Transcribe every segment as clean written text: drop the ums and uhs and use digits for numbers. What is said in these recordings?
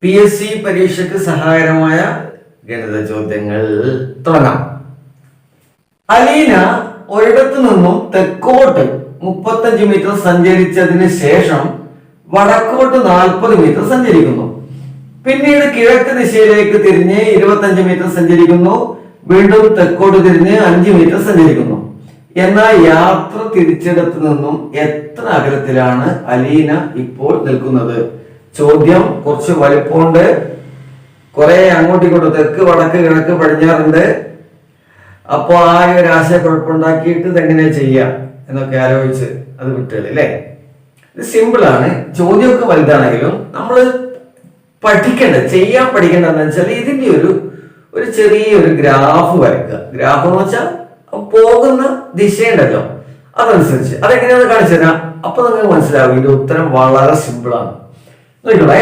PSC പരീക്ഷയ്ക്ക് സഹായകരമായ ഗണിത ചോദ്യങ്ങൾ തുടങ്ങാം. അലീന ഒരിടത്തു നിന്നും തെക്കോട്ട് 35 മീറ്റർ സഞ്ചരിച്ചതിന് ശേഷം വടക്കോട്ട് 40 മീറ്റർ സഞ്ചരിക്കുന്നു. പിന്നീട് കിഴക്ക് ദിശയിലേക്ക് തിരിഞ്ഞ് 25 മീറ്റർ സഞ്ചരിക്കുന്നു. വീണ്ടും തെക്കോട്ട് തിരിഞ്ഞ് 5 മീറ്റർ സഞ്ചരിക്കുന്നു. എന്നാൽ യാത്ര തിരിച്ചിടത്തു നിന്നും എത്ര അകലത്തിലാണ് അലീന ഇപ്പോൾ നിൽക്കുന്നത്? ചോദ്യം കുറച്ച് വലിപ്പമുണ്ട്, കുറെ അങ്ങോട്ടും ഇങ്ങോട്ടും തെക്ക് വടക്ക് കിഴക്ക് പടിഞ്ഞാറുണ്ട്. അപ്പൊ ആ ഒരു ആശയക്കുഴപ്പമുണ്ടാക്കിയിട്ട് ഇതെങ്ങനെ ചെയ്യാം എന്നൊക്കെ ആലോചിച്ച് അത് വിട്ടുകളി അല്ലേ. ഇത് സിമ്പിൾ ആണ്. ചോദ്യമൊക്കെ വലുതാണെങ്കിലും നമ്മൾ ചെയ്യാൻ പഠിക്കേണ്ടതെന്ന് വെച്ചാൽ ഇതിന്റെ ഒരു ചെറിയൊരു ഗ്രാഫ് വരയ്ക്കുക. ഗ്രാഫ് എന്ന് വെച്ചാൽ പോകുന്ന ദിശയുണ്ടല്ലോ, അതനുസരിച്ച് അതെങ്ങനെയാണെന്ന് കാണിച്ചു തരാം. അപ്പൊ നിങ്ങൾക്ക് മനസ്സിലാവും ഇതിന്റെ ഉത്തരം വളരെ സിമ്പിൾ ആണ്. നോക്കണേ,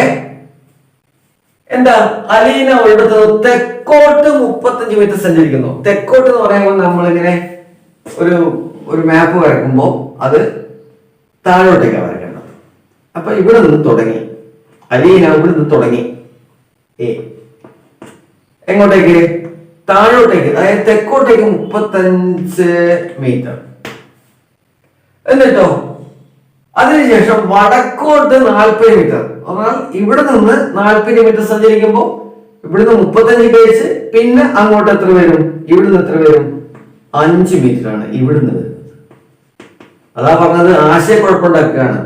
എന്താ അലീന ഒരിടത്ത് തെക്കോട്ട് 35 മീറ്റർ സഞ്ചരിക്കുന്നു. തെക്കോട്ട് എന്ന് പറയുമ്പോൾ നമ്മളിങ്ങനെ ഒരു മാപ്പ് വരയ്ക്കുമ്പോൾ അത് താഴോട്ടേക്കാണ് വരയ്ക്കേണ്ടത്. അപ്പൊ ഇവിടെ നിന്ന് തുടങ്ങി അലീന ഇവിടെ നിന്ന് തുടങ്ങി എങ്ങോട്ടേക്ക്? താഴോട്ടേക്ക്, അതായത് തെക്കോട്ടേക്ക് 35 മീറ്റർ. എന്നിട്ടോ അതിനുശേഷം വടക്കോട്ട് 40 മീറ്റർ. എന്നാൽ ഇവിടെ നിന്ന് 40 മീറ്റർ സഞ്ചരിക്കുമ്പോൾ ഇവിടുന്ന് 35 പേജ്, പിന്നെ അങ്ങോട്ട് എത്ര വരും? ഇവിടുന്ന് എത്ര വരും? 5 മീറ്റർ ആണ് ഇവിടുന്ന് വരുന്നത്. അതാ പറഞ്ഞത് ആശയക്കുഴപ്പമുണ്ടാക്കുകയാണ്.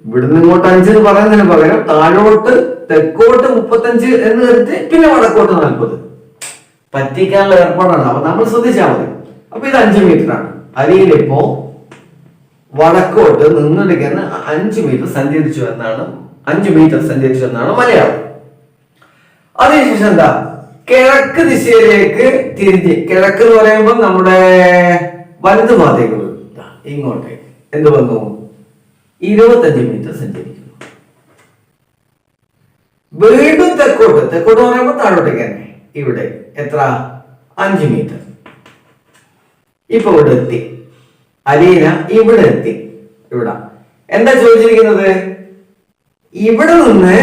ഇവിടുന്ന് ഇങ്ങോട്ട് 5 എന്ന് പറയുന്നതിന് പകരം താഴോട്ട് തെക്കോട്ട് 35 എന്ന് കരുതി പിന്നെ വടക്കോട്ട് 40. പറ്റിക്കാനുള്ള ഏർപ്പാടാണ്. അപ്പൊ നമ്മൾ ശ്രദ്ധിച്ചാൽ മതി. അപ്പൊ ഇത് 5 മീറ്റർ ആണ്. അരിയിലിപ്പോ വടക്കോട്ട് നിന്നെടുക്കുന്ന 5 മീറ്റർ സഞ്ചരിച്ചു എന്നാണ് മലയാളം. അതിനുശേഷം എന്താ? കിഴക്ക് ദിശയിലേക്ക് തിരിഞ്ഞ്, കിഴക്ക് എന്ന് പറയുമ്പോൾ നമ്മുടെ വലതു ഭാഗത്തേക്ക് ഇങ്ങോട്ടേക്ക് എന്ത് വന്നു? 25 മീറ്റർ സഞ്ചരിക്കുന്നു. വീണ്ടും തെക്കോട്ട് എന്ന് പറയുമ്പോൾ താഴോട്ടേക്ക് തന്നെ. ഇവിടെ എത്ര? 5 മീറ്റർ. ഇപ്പൊ ഇവിടെ എത്തി അലീന, ഇവിടെ എത്തി. ഇവിടെ എന്താ ചോദിച്ചിരിക്കുന്നത്? ഇവിടെ നിന്ന്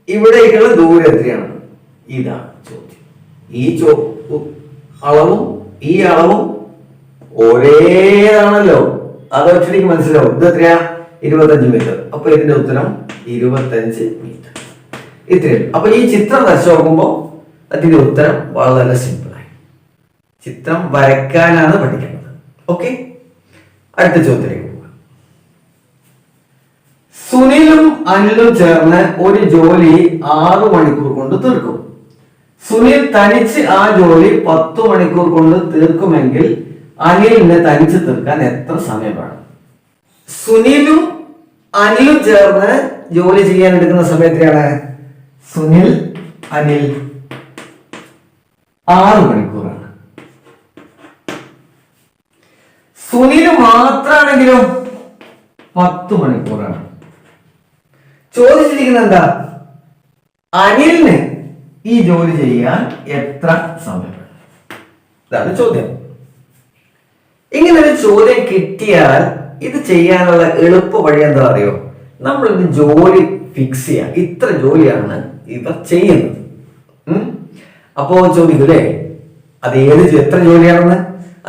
ഇവിടേക്കുള്ള ദൂരം എത്രയാണ്? ഇതാണ് ചോദ്യം. ഈ അളവും ഈ അളവും ഒരേതാണല്ലോ, അത് ഒറ്റയ്ക്ക് മനസ്സിലാവും. ഇത് എത്രയാ? 25 മീറ്റർ. അപ്പൊ ഇതിന്റെ ഉത്തരം 25 മീറ്റർ. ഇത്രയും. അപ്പൊ ഈ ചിത്രം വരച്ചു നോക്കുമ്പോ അതിന്റെ ഉത്തരം വളരെ സിമ്പിളായി. ചിത്രം വരയ്ക്കാനാണ് പഠിക്കേണ്ടത്. ഓക്കെ, അടുത്ത ചോദ്യത്തിലേക്ക് പോകാം. സുനിലും അനിലും ചേർന്ന് ഒരു ജോലി 6 മണിക്കൂർ കൊണ്ട് തീർക്കും. സുനിൽ തനിച്ച് ആ ജോലി 10 മണിക്കൂർ കൊണ്ട് തീർക്കുമെങ്കിൽ അനിലിനെ തനിച്ച് തീർക്കാൻ എത്ര സമയം വേണം? സുനിലും അനിലും ചേർന്ന് ജോലി ചെയ്യാൻ എടുക്കുന്ന സമയം എത്രയാണ്? സുനിൽ അനിൽ 6 മണിക്കൂറാണ്. സുനിൽ മാത്രാണെങ്കിലും 10 മണിക്കൂറാണ്. ചോദിച്ചിരിക്കുന്നത് എന്താ? അനിലിന് ഈ ജോലി ചെയ്യാൻ എത്ര സമയം? ഇതാണ് ചോദ്യം. ഇങ്ങനെ ഒരു ചോദ്യം കിട്ടിയാൽ ഇത് ചെയ്യാനുള്ള എളുപ്പ വഴി എന്താ അറിയോ? നമ്മൾ ഇത് ജോലി ഫിക്സ് ചെയ്യാം. ഇത്ര ജോലിയാണ് ഇവർ ചെയ്യുന്നത്. അപ്പോ ചോദിക്കൂലേ അത് എത്ര ജോലിയാണെന്ന്?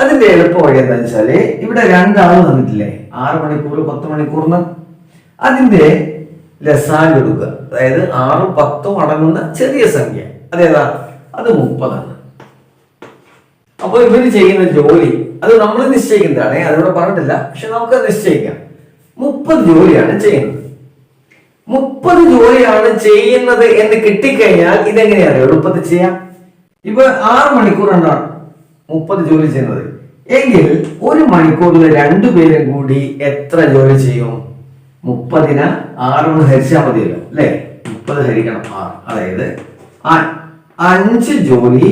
അതിന്റെ എളുപ്പ വഴി എന്താ വെച്ചാല്, ഇവിടെ 2 ആള് തന്നിട്ടില്ലേ, 6 മണിക്കൂർ 10 മണിക്കൂറിന്. അതിന്റെ ലസാഗ് എടുക്കുക. അതായത് 6ഉം 10ഉം അടങ്ങുന്ന ചെറിയ സംഖ്യ അതേതാ? അത് 30 ആണ്. അപ്പൊ ഇവര് ചെയ്യുന്ന ജോലി അത് നമ്മൾ നിശ്ചയിക്കുന്നതാണ്. അതിവിടെ പറഞ്ഞിട്ടില്ല, പക്ഷെ നമുക്ക് നിശ്ചയിക്കാം. 30 ജോലിയാണ് ചെയ്യുന്നത്. 30 ജോലിയാണ് ചെയ്യുന്നത് എന്ന് കിട്ടിക്കഴിഞ്ഞാൽ ഇതെങ്ങനെയാണ് എളുപ്പത്തിൽ ചെയ്യാം? ഇപ്പൊ 6 മണിക്കൂറാണ് 30 ജോലി ചെയ്യുന്നത് എങ്കിൽ 1 മണിക്കൂറിൽ 2 പേരും കൂടി എത്ര ജോലി ചെയ്യും? 30നെ 6 കൊണ്ട് ഹരിച്ചാൽ മതിയല്ലോ അല്ലെ? 30 ഹരിക്കണം 6, അതായത് 5 ജോലി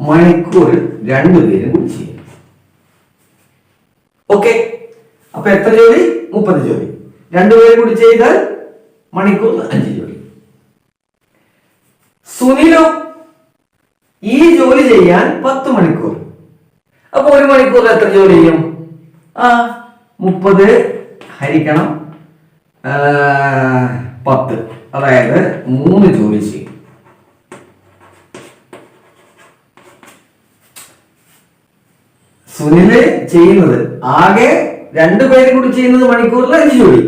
മണിക്കൂറിൽ 2 പേരും കൂടി ചെയ്യും. ഓക്കെ, അപ്പൊ എത്ര ജോലി? 30 ജോലി. 2 പേരും കൂടി ചെയ്താൽ മണിക്കൂറിൽ 5 ജോലി. സുനിലോ ഈ ജോലി ചെയ്യാൻ 10 മണിക്കൂർ. അപ്പൊ 1 മണിക്കൂറിൽ എത്ര ജോലി ചെയ്യും? 30 ഹരിക്കണം 10, അതായത് 3 ജോലി ചെയ്യും. സുനില് ചെയ്യുന്നത് ആകെ 2 പേരും കൂടി ചെയ്യുന്നത് മണിക്കൂറിൽ 5 ജോലി.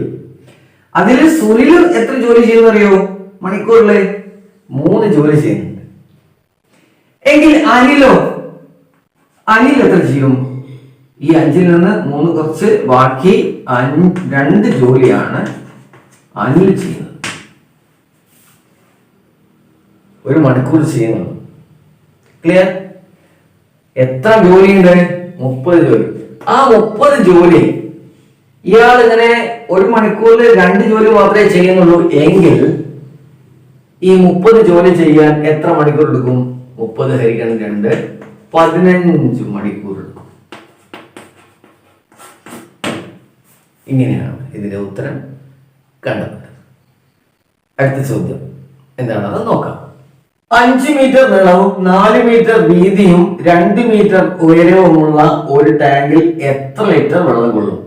അതിൽ സുനിൽ എത്ര ജോലി ചെയ്യുന്ന അറിയോ? മണിക്കൂറിൽ 3 ജോലി ചെയ്യുന്നുണ്ട്. എങ്കിൽ അനിൽ എത്ര ചെയ്യും? ഈ 5-ൽ നിന്ന് 3 കുറച്ച് ബാക്കി 2 ജോലിയാണ് അനിൽ ചെയ്യുന്നത്, ഒരു മണിക്കൂർ ചെയ്യുന്നത്. ക്ലിയർ? എത്ര ജോലിയുണ്ട്? 30 ജോലി. ആ 30 ജോലി ഇയാൾ ഇങ്ങനെ ഒരു മണിക്കൂറിൽ 2 ജോലി മാത്രമേ ചെയ്യുന്നുള്ളൂ എങ്കിൽ ഈ 30 ജോലി ചെയ്യാൻ എത്ര മണിക്കൂർ എടുക്കും? 30 ഹരിക്കണം 2, 15 മണിക്കൂർ എടുക്കും. ഇങ്ങനെയാണ് ഇതിന്റെ ഉത്തരം കണ്ടെത്തുന്നത്. അടുത്ത ചോദ്യം എന്താണെന്ന് നോക്കാം. 5 മീറ്റർ നീളവും 4 മീറ്റർ വീതിയും 2 മീറ്റർ ഉയരവുമുള്ള ഒരു ടാങ്കിൽ എത്ര ലിറ്റർ വെള്ളം കൊള്ളും?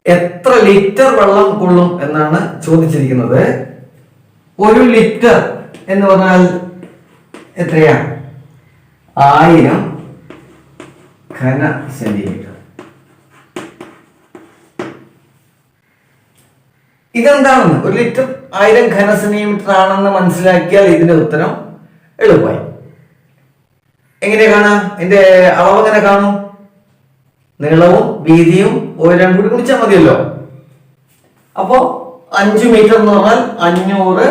എത്ര ലിറ്റർ വെള്ളം കൊള്ളും എന്നാണ് ചോദിച്ചിരിക്കുന്നത്. 1 ലിറ്റർ എന്ന് പറഞ്ഞാൽ എത്രയാ? 1000 ഘന സെന്റിമീറ്റർ. ഇതെന്താണെന്ന് 1 ലിറ്റർ 1000 ഘന സെന്റിമീറ്റർ ആണെന്ന് മനസ്സിലാക്കിയാൽ ഇതിന്റെ ഉത്തരം എളുപ്പമായി. എങ്ങനെ കാണാം? ഇതിന്റെ അളവ് എങ്ങനെ കാണും? നീളവും വീതിയും ഉയരം കൂടി ഗുണിച്ചാൽ മതിയല്ലോ. അപ്പോ 5 മീറ്റർ എന്ന് പറഞ്ഞാൽ 500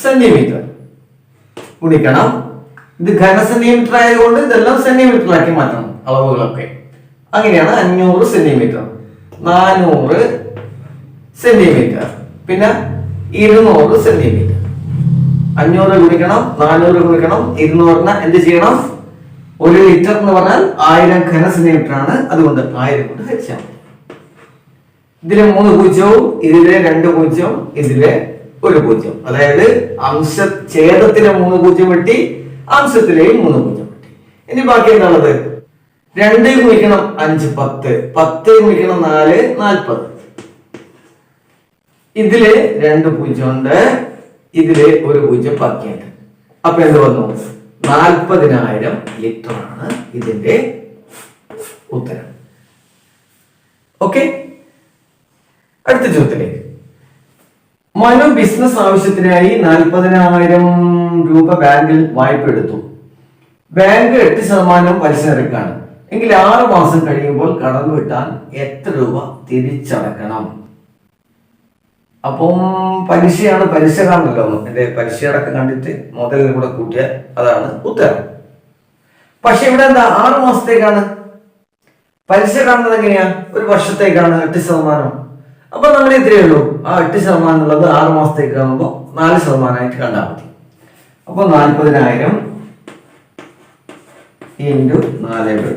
സെന്റിമീറ്റർ ഗുണിക്കണം. ഇത് ഘന സെന്റിമീറ്റർ ആയതുകൊണ്ട് ഇതെല്ലാം സെന്റിമീറ്ററിലാക്കി മാറ്റണം അളവുകളൊക്കെ. അങ്ങനെയാണ് 500 സെന്റിമീറ്റർ, 400 സെന്റിമീറ്റർ, പിന്നെ 200 സെന്റിമീറ്റർ. 500 ഗുണിക്കണം 400 ഗുണിക്കണം 200 എന്ത് ചെയ്യണം? 1 ലിറ്റർ എന്ന് പറഞ്ഞാൽ 1000 ഘന സെന്റിമീറ്റർ ആണ്. അതുകൊണ്ട് 1000 കൊണ്ട് ഹരിച്ചാൽ മതി. ഇതിലെ 3 പൂജ്യവും ഇതിലെ 2 പൂജ്യവും ഇതിലെ 1 പൂജ്യം, അതായത് ഛേദത്തിലെ 3 പൂജ്യം വെട്ടി, അംശത്തിലെയും 3 പൂജ്യം വെട്ടി. ഇനി ബാക്കി എന്താണുള്ളത്? 2 ഗുണിക്കണം 5 10, 10 ഗുണിക്കണം 4 40. ഇതില് 2 പൂജ്യം ഉണ്ട്, ഇതില് 1 പൂജ്യം ബാക്കിയുണ്ട്. അപ്പൊ എന്ത് വന്നു? 40,000 ലിറ്റർ ആണ് ഇതിന്റെ ഉത്തരം. ഓക്കെ, അടുത്ത ചോദ്യത്തിലേക്ക്. മനു ബിസിനസ് ആവശ്യത്തിനായി 40,000 രൂപ ബാങ്കിൽ വായ്പ എടുത്തു. ബാങ്ക് 8% പലിശ നിരക്കാണ്. എങ്കിൽ 6 മാസം കഴിയുമ്പോൾ കടം വീട്ടാൻ എത്ര രൂപ തിരിച്ചടക്കണം? അപ്പം പലിശയാണ്, പലിശ കാണല്ലോ. എന്റെ പലിശയടക്കം കണ്ടിട്ട് മുതലിന് കൂടെ കൂട്ടിയാൽ അതാണ് ഉത്തരം. പക്ഷെ ഇവിടെ എന്താ? 6 മാസത്തേക്കാണ് പലിശ കാണുന്നത്. എങ്ങനെയാ? 1 വർഷത്തേക്കാണ് 8%. അപ്പൊ നമ്മൾ ഇത്രയേ ഉള്ളൂ. ആ 8% എന്നുള്ളത് 6 മാസത്തേക്ക് കാണുമ്പോൾ 4% കണ്ടാൽ മതി. അപ്പൊ 40,000 ഇൻറ്റു 4/3.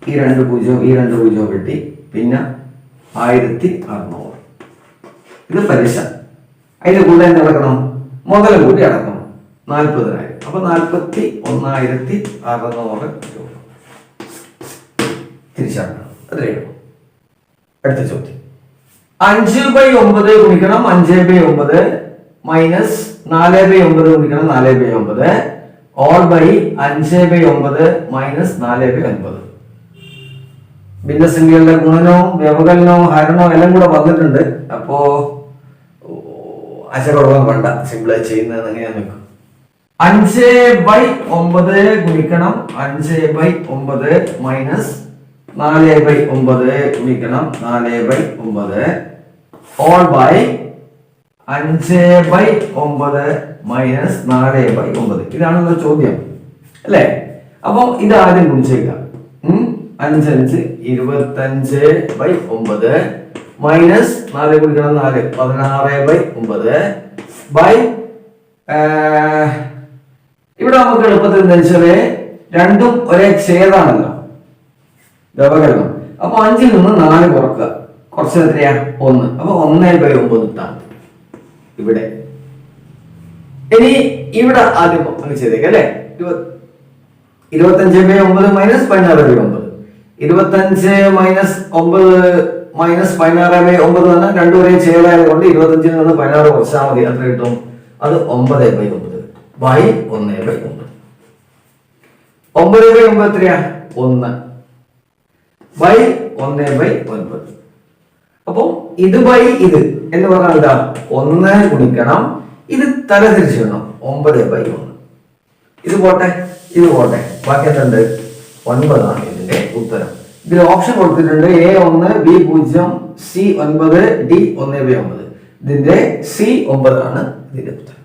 ഈ 2 പൂജ്യവും വെട്ടി, പിന്നെ 1600. ഇത് പലിശ. അതിന്റെ കൂടെ എന്ത് അടക്കണം? മുതൽ കൂടി അടക്കണം 40,000. അപ്പൊ 41,600 രൂപ തിരിച്ചടക്കണം. അത്രയേ ഉള്ളൂ. അടുത്ത ചോദ്യം. 5/9 ഗുണിക്കണം 5/9 മൈനസ് 4/9 ഗുണിക്കണം 4/9 ഓൾ ബൈ 5/9 മൈനസ് 4/9. ഭിന്നസംഖ്യകളുടെ ഗുണനവും വ്യവകലനവും ഹരണവും എല്ലാം കൂടെ വന്നിട്ടുണ്ട്. അപ്പോ അശകുറവം വേണ്ട, സിമ്പിളായി ചെയ്യുന്നത് എങ്ങനെയാന്ന് നോക്കും. 5/9 ഗുണിക്കണം 5/9 മൈനസ് 4/9 ഗുണിക്കണം 4/9 ഓൾ ബൈ 5/9 മൈനസ് 4/9. ഇതാണല്ലോ ചോദ്യം അല്ലേ? അപ്പൊ ഇത് ആദ്യം ഗുണിച്ചേക്കാം. 5 5 25/9 മൈനസ് 4 ഗുണിക്കണം 4 16/9 ബൈ ഇവിടെ നമുക്ക് എളുപ്പത്തിൽ എന്താ വെച്ചാല് രണ്ടും ഒരേ ഛേദാണല്ലോ, വ്യവകലനം. അപ്പൊ 5-ൽ നിന്ന് 4 കുറക്കുക, കുറച്ച് എത്രയാ? 1. അപ്പൊ 1/9 ഇട്ടാൽ ഇവിടെ. ഇനി ഇവിടെ ആദ്യം അങ്ങ് ചെയ്തേക്കാം അല്ലെ? 25/9 മൈനസ് 16/9. 25 മൈനസ് 9 -16/9 എന്ന് പറഞ്ഞാൽ രണ്ടുപേരെയും ചേരായത് കൊണ്ട് 25 നിന്ന് 16 കുറച്ചാൽ മതി. എത്ര കിട്ടും? അത് 9/9 ബൈ 1/9. 9/9 എത്രയാ? 1 ബൈ 1/9. അപ്പൊ ഇത് ബൈ ഇത് എന്ന് പറഞ്ഞാൽ എന്താ? 1 ഗുണിക്കണം ഇത് തലതിരിച്ചു വേണം 9/1. ഇത് പോട്ടെ, ഇത് പോട്ടെ, ബാക്കി എന്തുണ്ട്? 9 ആണ് ഇതിന്റെ ഉത്തരം. ഇതിൽ ഓപ്ഷൻ കൊടുത്തിട്ടുണ്ട് A1 B0 C9 D1/9. ഇതിന്റെ C9 ആണ് ഇതിന്റെ ഉത്തരം.